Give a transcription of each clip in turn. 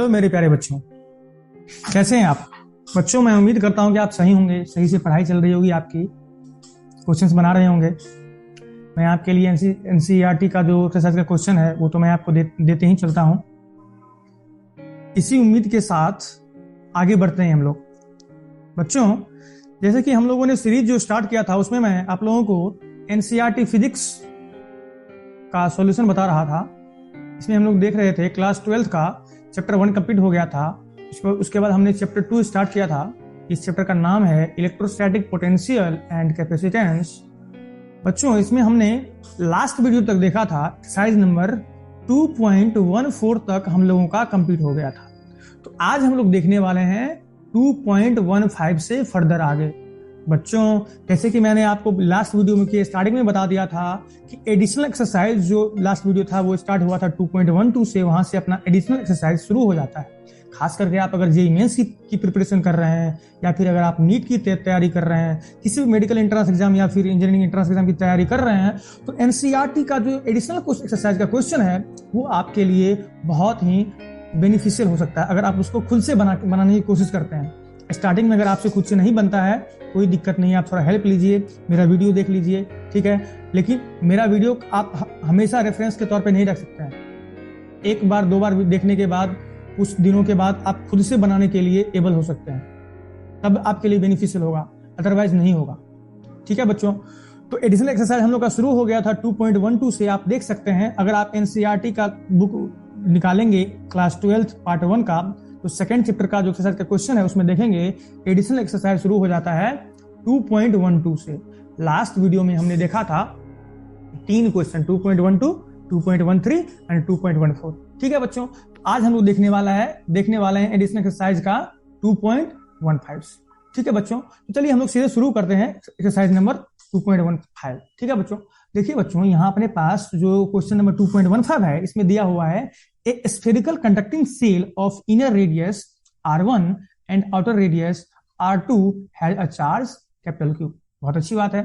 Hello मेरे प्यारे बच्चों, कैसे हैं आप बच्चों। मैं उम्मीद करता हूं कि आप सही होंगे, सही से पढ़ाई चल रही होगी आपकी, क्वेश्चंस बना रहे होंगे। मैं आपके लिए एनसीईआरटी का जो एक्सरसाइज का क्वेश्चन है वो तो मैं आपको देते ही चलता हूं। इसी उम्मीद के साथ आगे बढ़ते हैं हम लोग। बच्चों, जैसे कि हम लोगों ने सीरीज जो स्टार्ट किया था उसमें मैं आप लोगों को एनसीईआरटी फिजिक्स का सॉल्यूशन बता रहा था। इसमें हम लोग देख रहे थे क्लास 12 का चैप्टर 1 कंप्लीट हो गया था। उसके बाद हमने चैप्टर 2 स्टार्ट किया था। इस चैप्टर का नाम है इलेक्ट्रोस्टैटिक पोटेंशियल एंड कैपेसिटेंस। बच्चों, इसमें हमने लास्ट वीडियो तक देखा था, एक्सरसाइज नंबर 2.14 तक हम लोगों का कंप्लीट हो गया था। तो आज हम लोग देखने वाले हैं 2.15 से फर्दर आगे। बच्चों, जैसे कि मैंने आपको लास्ट वीडियो में की स्टार्टिंग में बता दिया था कि एडिशनल एक्सरसाइज जो लास्ट वीडियो था वो स्टार्ट हुआ था 2.12 से, वहां से अपना एडिशनल एक्सरसाइज शुरू हो जाता है। खास करके आप अगर जेईई मेंस की प्रिपरेशन कर रहे हैं या फिर अगर आप नीट की तैयारी कर रहे हैं, किसी भी मेडिकल एंट्रेंस एग्जाम या फिर इंजीनियरिंग एंट्रेंस एग्जाम की तैयारी कर रहे हैं, तो एनसीईआरटी का जो एडिशनल एक्सरसाइज का क्वेश्चन है वो आपके लिए बहुत ही बेनिफिशियल हो सकता है अगर आप उसको खुद से बनाने की कोशिश करते हैं। स्टार्टिंग में अगर आपसे खुद से नहीं बनता है कोई दिक्कत नहीं है, आप थोड़ा हेल्प लीजिए, मेरा वीडियो देख लीजिए, ठीक है। लेकिन मेरा वीडियो आप हमेशा रेफरेंस के तौर पे नहीं रख सकते हैं। एक बार दो बार देखने के बाद, कुछ दिनों के बाद आप खुद से बनाने के लिए एबल हो सकते हैं, तब आपके लिए बेनिफिशियल होगा, अदरवाइज नहीं होगा, ठीक है बच्चों। तो एडिशनल एक्सरसाइज हम लोग का शुरू हो गया था 2.12 से। आप देख सकते हैं अगर आप एनसीईआरटी का बुक निकालेंगे क्लास 12 पार्ट 1 का, तो सेकंड चैप्टर का जो एक्सरसाइज का क्वेश्चन है उसमें देखेंगे एडिशनल एक्सरसाइज शुरू हो जाता है 2.12 से। लास्ट वीडियो में हमने देखा था 3 क्वेश्चन, 2.12, 2.13 एंड 2.14, ठीक है बच्चों। आज हम लोग देखने वाले हैं एडिशनल एक्सरसाइज का 2.15, ठीक है बच्चों। तो चलिए हम लोग सीधे शुरू करते हैं एक्सरसाइज नंबर 2.15, ठीक है बच्चों। देखिए बच्चों, यहाँ अपने पास जो क्वेश्चन नंबर 2.15 है इसमें दिया हुआ है a spherical conducting cell of inner radius R1 and outer radius R2 has a charge capital Q। बहुत अच्छी बात है।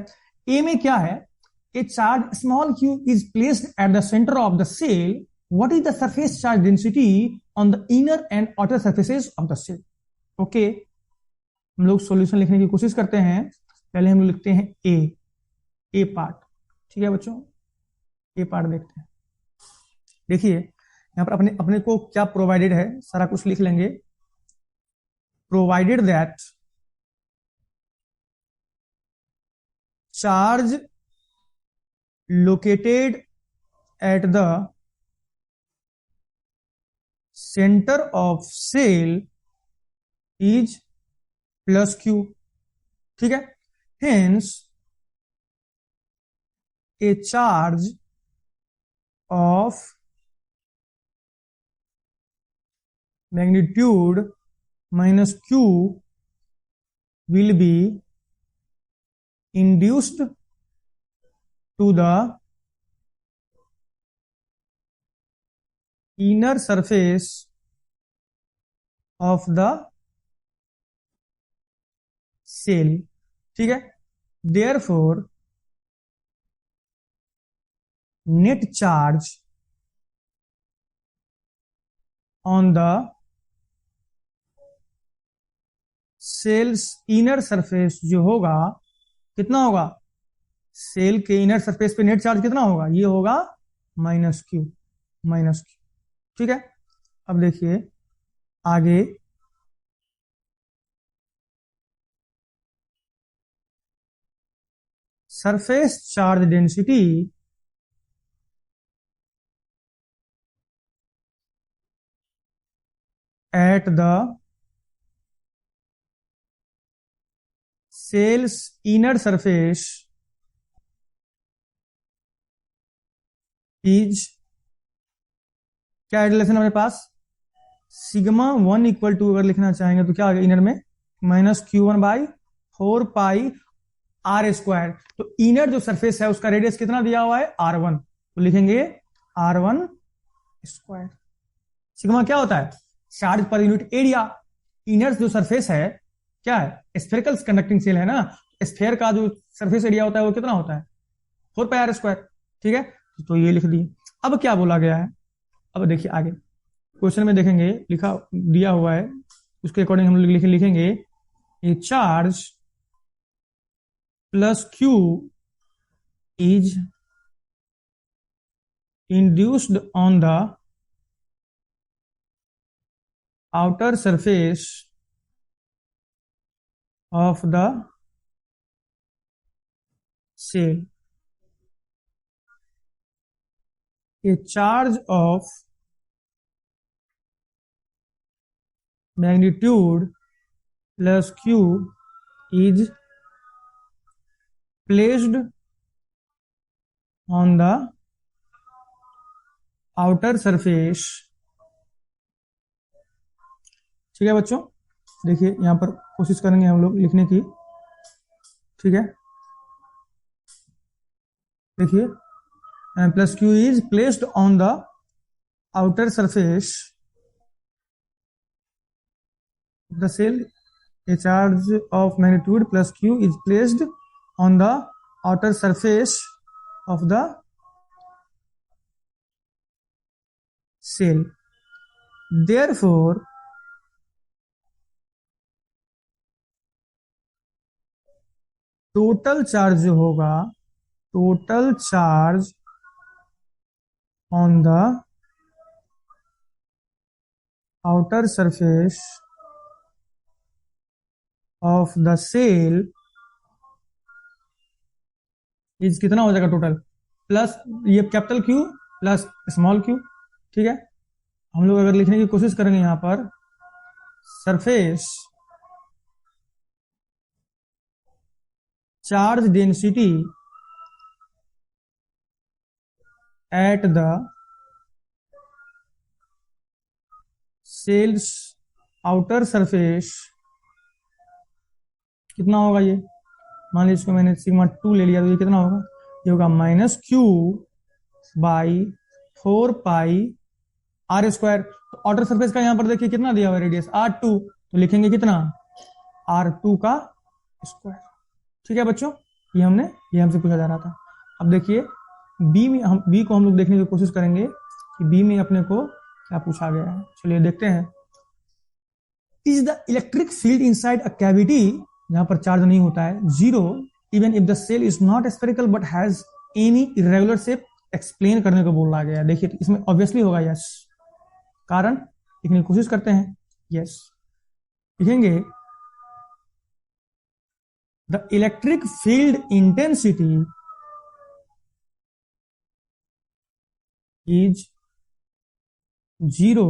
A में क्या है? A charge small q is placed at the center of the cell. What is the surface charge density on the inner and outer surfaces of the cell? Okay, हम लोग solution लिखने की कोशिश करते हैं। पहले हम लोग लिखते हैं ए पार्ट, ठीक है बच्चों। ए पार्ट देखते हैं। देखिए यहां पर अपने को क्या प्रोवाइडेड है, सारा कुछ लिख लेंगे। Provided that charge located at the centre of cell is plus q, ठीक है। Hence a charge of magnitude minus q will be induced to the inner surface of the cell, ठीक है। therefore net charge on the cell's inner surface जो होगा, कितना होगा? Cell के inner surface पे नेट चार्ज कितना होगा? ये होगा माइनस क्यू, ठीक है। अब देखिए आगे, surface charge density at the cell's inner surface is, क्या रिलेशन हमारे पास? सिग्मा 1 इक्वल टू, अगर लिखना चाहेंगे तो क्या होगा इनर में? Minus Q1 by 4 pi R square. तो इनर जो सरफेस है उसका रेडियस कितना दिया हुआ है? R1, तो लिखेंगे R1 स्क्वायर। सिग्मा क्या होता है? Charge per unit area. Inner जो सरफेस है क्या है? स्फेरिकल कंडक्टिंग सेल है ना, स्फेयर का जो सरफेस एरिया होता है वो कितना होता है? 4 पाई R स्क्वायर, ठीक है। तो ये लिख दिए। अब क्या बोला गया है? अब देखिए आगे, क्वेश्चन में देखेंगे लिखा दिया हुआ है, उसके अकॉर्डिंग हम लोग लिखेंगे ए charge plus Q is induced on the outer surface of the cell. A charge of magnitude plus q is placed on the outer surface. ठीक है बच्चों, देखिए यहां पर कोशिश करेंगे हम लोग लिखने की। ठीक है, देखिए plus Q is placed on the outer surface the cell. A charge of magnitude plus q is placed on the outer surface of the cell. Therefore, total charge जो होगा, total charge on the outer surface of the cell is कितना हो जाएगा total, plus ये capital q plus small q. ठीक है, हम लोग अगर लिखने की कोशिश करेंगे यहां पर surface charge density at the cell's outer surface कितना होगा, ये मान लीजिए इसको मैंने सिग्मा 2 ले लिया, तो ये कितना होगा, ये होगा minus q by 4 pi r square. तो आउटर सरफेस का यहां पर देखिए कितना दिया हुआ रेडियस R2, तो लिखेंगे कितना R2 का स्क्वायर। ठीक है बच्चों, ये हमसे पूछा जा रहा था। अब देखिए बी को हम लोग देखने की कोशिश करेंगे कि बी में अपने को क्या पूछा गया है। चलिए देखते हैं। Is the electric field inside a cavity, जहां पर चार्ज नहीं होता है, zero even if the cell is not spherical but has any irregular shape, explain करने को बोल रहा गया। देखिए तो इसमें ऑब्वियसली होगा यस, कारण लिखने की कोशिश करते हैं। यस लिखेंगे the electric field intensity is 0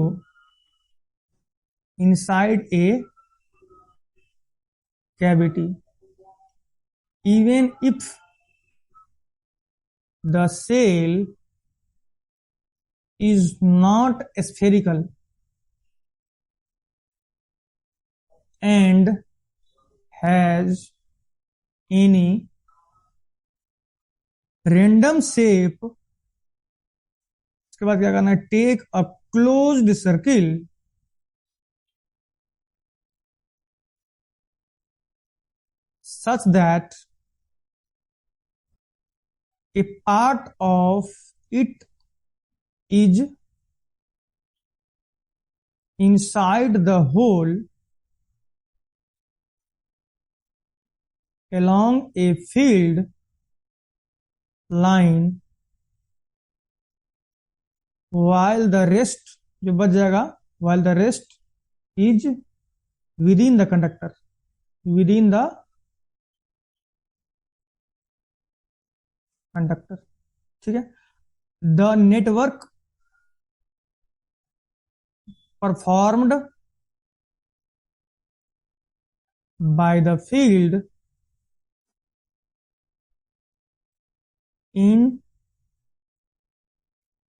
inside a cavity even if the cell is not spherical and has any random shape। उसके बाद क्या करना है, take a closed circle such that a part of it is inside the hole along a field line while the rest, जो बच जाएगा, while the rest is within the conductor, within the conductor। ठीक है, the network performed by the field in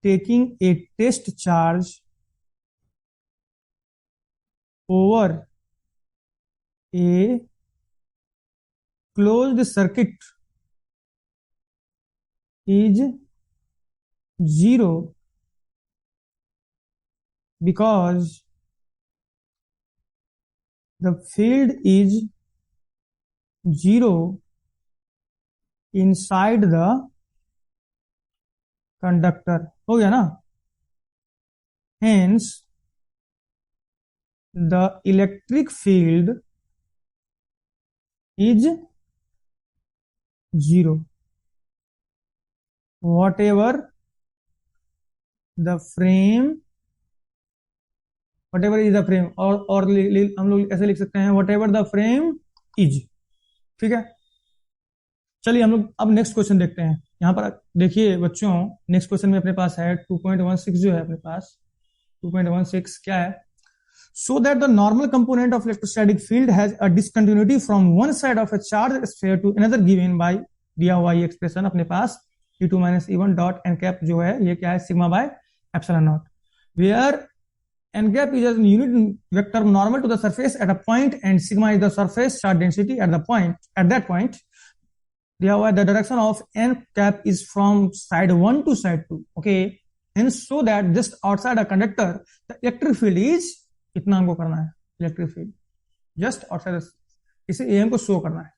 taking a test charge over a closed circuit is 0 because the field is 0 inside the conductor। हो गया ना। Hence the electric field is zero what ever the frame, what ever is the frame, और हम लोग ऐसे लिख सकते हैं what ever the frame is. ठीक है, चलिए हम लोग अब नेक्स्ट क्वेश्चन देखते हैं। यहां पर देखिए बच्चों, नेक्स्ट क्वेश्चन में अपने पास है 2.16 जो है अपने पास 2.16 क्या है, so that the normal component of electrostatic field has a discontinuity from one side of a charged sphere to another given by दिया हुआ ये एक्सप्रेशन अपने पास E2 minus E1 dot n cap जो है ये क्या है sigma by epsilon naught, where n cap is a unit vector normal to the surface at a point and sigma is the surface charge density at the point, at that point दिया हुआ है the direction of n cap is from side 1 to side 2, okay, and so that just outside a conductor the electric field is, इतना हमको करना है electric field just outside, इसे M को show करना है।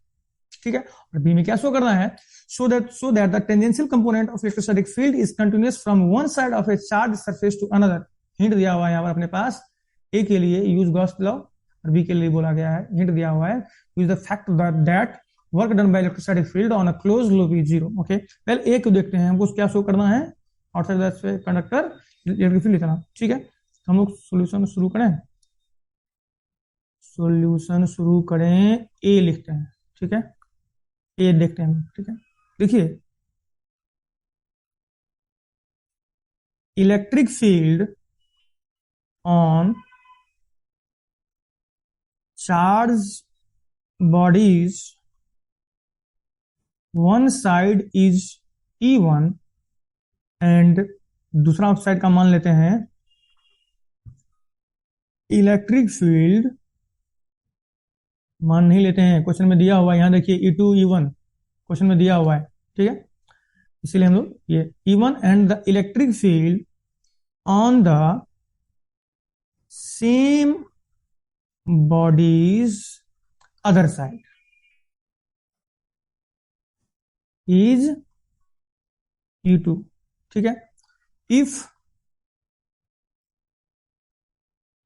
ठीक है, और बी में क्या शो करना है, so that the tangential component of electrostatic field is continuous from one side of a charged surface to another। Hint दिया हुआ है यहाँ पर अपने पास, ए के लिए यूज गॉस लॉ और बी के लिए बोला गया है, हिंट दिया हुआ है use the fact that work done by electrostatic field on a close loop is zero. Okay, पहले ए को देखते हैं, हमको क्या शो करना है, outside the conductor electric field इतना। ठीक है, हम लोग सोल्यूशन शुरू करें, सॉल्यूशन शुरू करें, ए लिखते हैं। ठीक है, ए देखते हैं। ठीक है, देखिए electric field on charge bodies one side is E1 and दूसरा साइड का मान लेते हैं इलेक्ट्रिक फील्ड, मान नहीं लेते हैं, क्वेश्चन में दिया हुआ है, यहां देखिए E2 E1 क्वेश्चन में दिया हुआ है। ठीक है, इसीलिए हम लोग ये E1 and the electric field on the same bodies other side is E2। ठीक है, if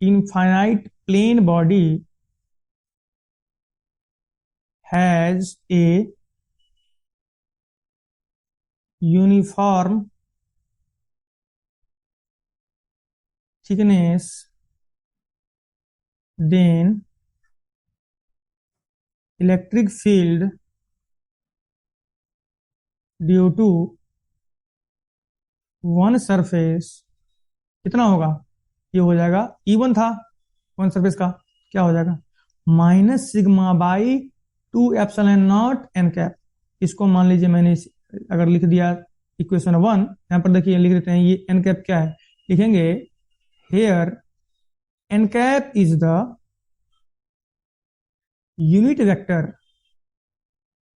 infinite plane body has a uniform thickness then electric field due to one surface कितना होगा, ये हो जाएगा E1 था वन सरफेस का, क्या हो जाएगा minus sigma by 2 epsilon not n cap. इसको मान लीजिए मैंने अगर लिख दिया इक्वेशन 1, यहां पर देखिए लिख देते हैं, ये एन कैप क्या है, लिखेंगे here n cap is the unit vector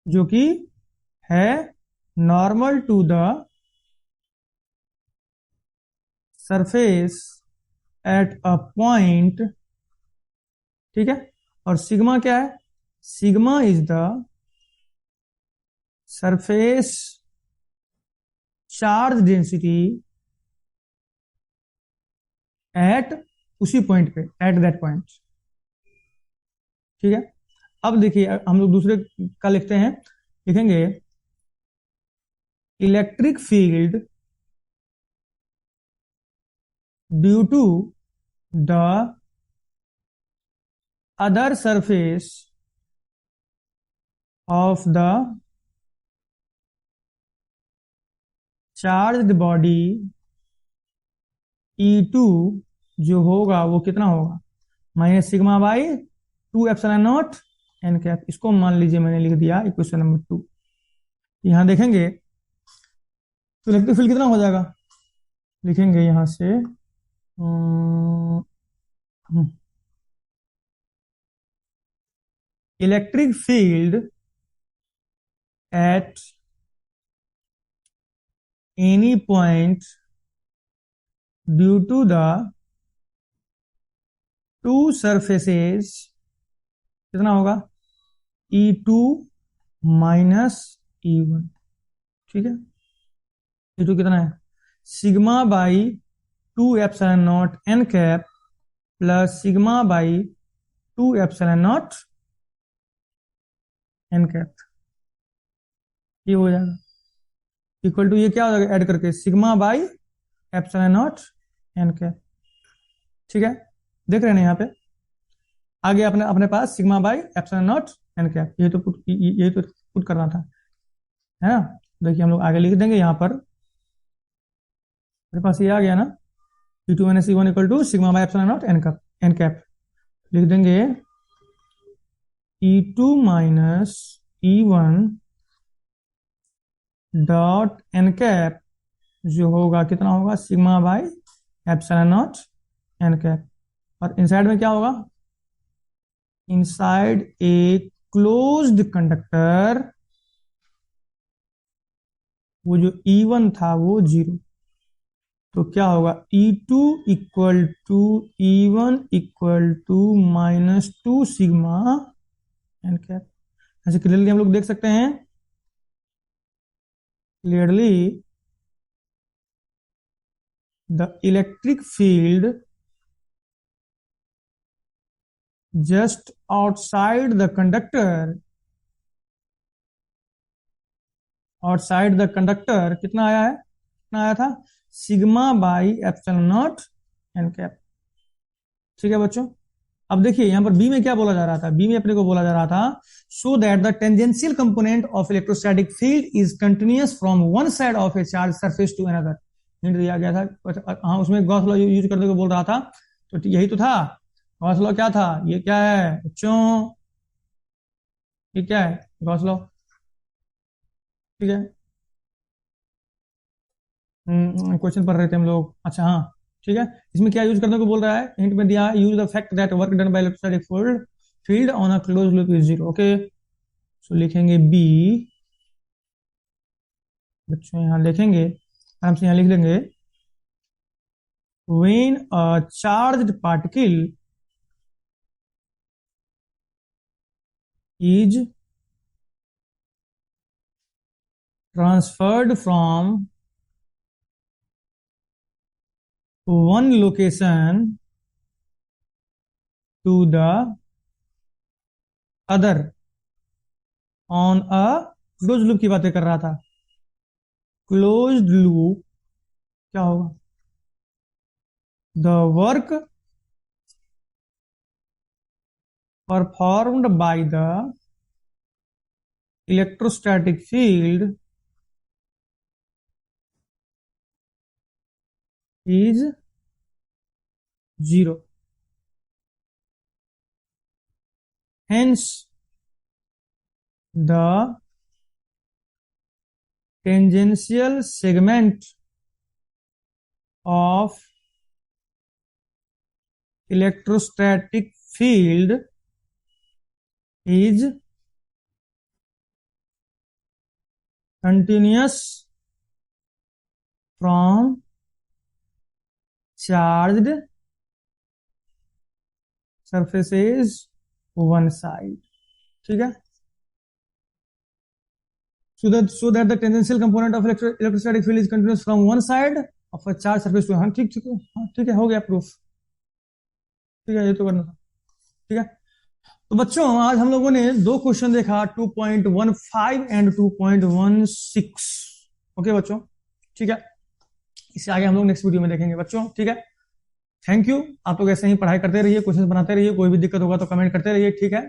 जो कि है normal to the surface at a point. ठीक है, और सिग्मा क्या है, sigma is the surface charge density at उसी पॉइंट पे, एट दैट पॉइंट। ठीक है, अब देखिए हम लोग दूसरे का लिखते हैं, लिखेंगे electric field due to the other surface of the charged body E2 जो होगा वो कितना होगा minus sigma by 2 epsilon not n cap. इसको मान लीजिए मैंने लिख दिया इक्वेशन नंबर 2। यहां देखेंगे तो इलेक्ट्रिक फील्ड कितना हो जाएगा, लिखेंगे यहां से electric field at any point due to the two surfaces कितना होगा E2 माइनस E1। ठीक है, E2 कितना है sigma by 2 epsilon not n cap plus sigma by 2 epsilon not n cap, ये हो जाएगा इक्वल टू, ये क्या हो जाएगा ऐड करके, sigma by epsilon not n cap. ठीक है, देख रहे हैं यहाँ पे आगे अपने अपने पास sigma by epsilon not n cap, यही तो पुट करना था, है ना। देखिए हम लोग आगे लिख देंगे यहाँ पर, मेरे पास ये आ गया ना, E2 minus E1 equal to sigma by epsilon not n cap. लिख देंगे E2 minus E1 dot N cap जो होगा कितना होगा, sigma by epsilon not n cap. और इनसाइड में क्या होगा, इनसाइड ए क्लोज्ड कंडक्टर, वो जो E1 था वो 0, तो क्या होगा E2 equal to E1 equal to minus 2 sigma n cap. ऐसे क्लियरली हम लोग देख सकते हैं, clearly the electric field just outside the conductor कितना आया है, कितना आया था, sigma by epsilon not n cap. ठीक है बच्चों, अब देखिए यहां पर बी में क्या बोला जा रहा था, बी में अपने को बोला जा रहा था so that the tangential component of electrostatic field is continuous from one side of a charge surface to another. Hint दिया गया था, हाँ उसमें गॉस लॉ यूज करने को बोल रहा था, तो यही तो था गॉस लॉ। क्या था, ये क्या है बच्चों, ये क्या है गॉस लॉ। ठीक है, क्वेश्चन पढ़ रहे थे हम लोग, अच्छा हाँ ठीक है। इसमें क्या यूज करने को बोल रहा है, हिंट में दिया use the fact that work done by electrostatic field on a close loop is 0। Okay, so लिखेंगे बी, बच्चों यहां लिखेंगे आराम से, यहां लिख लेंगे when a charged particle is transferred from one location to the other on a closed loop की बातें कर रहा था, closed loop क्या होगा, the work performed by the electrostatic field is 0, hence the tangential segment of electrostatic field is continuous from charged surfaces one side। ठीक है, so that the tangential component of electrostatic field is continuous from one side of a charged surface to, हाँ ठीक ठीक है, हाँ ठीक है, हो गया प्रूफ। ठीक है, ये तो करना था। ठीक है, तो बच्चों आज हम लोगों ने दो क्वेश्चन देखा, 2.15 एंड 2.16। ओके बच्चों, ठीक है, इससे आगे हम लोग नेक्स्ट वीडियो में देखेंगे बच्चों। ठीक है, थैंक यू, आप लोग ऐसे ही पढ़ाई करते रहिए, क्वेश्चन बनाते रहिए, कोई भी दिक्कत होगा तो कमेंट करते रहिए। ठीक है,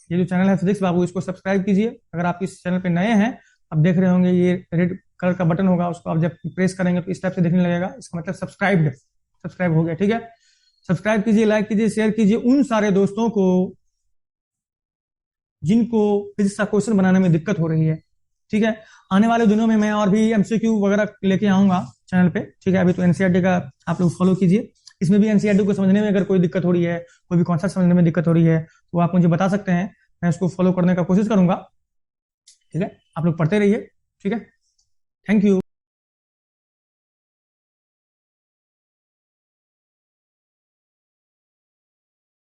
ये जो चैनल है फिजिक्स बाबू, इसको सब्सक्राइब कीजिए। अगर आप इस चैनल पे नए हैं, आप देख रहे होंगे ये रेड कलर का बटन होगा, उसको आप जब प्रेस करेंगे तो इस टाइप से दिखने लगेगा, इसका मतलब सब्सक्राइब हो गया। ठीक है, सब्सक्राइब कीजिए, लाइक कीजिए, शेयर कीजिए उन सारे दोस्तों को जिनको फिजिक्स का क्वेश्चन बनाने में दिक्कत हो रही है। ठीक है, आने वाले दिनों में मैं और भी एमसीक्यू वगैरह लेके आऊंगा चैनल पे। ठीक है, अभी तो एनसीईआरटी का आप लोग फॉलो कीजिए, इसमें भी एनसीईआरटी को समझने में अगर कोई दिक्कत हो रही है, कोई भी कॉन्सेप्ट समझने में दिक्कत हो रही है, तो आप मुझे बता सकते हैं, मैं उसको फॉलो करने का कोशिश करूंगा। ठीक है, आप लोग पढ़ते रहिए। ठीक है, थैंक यू।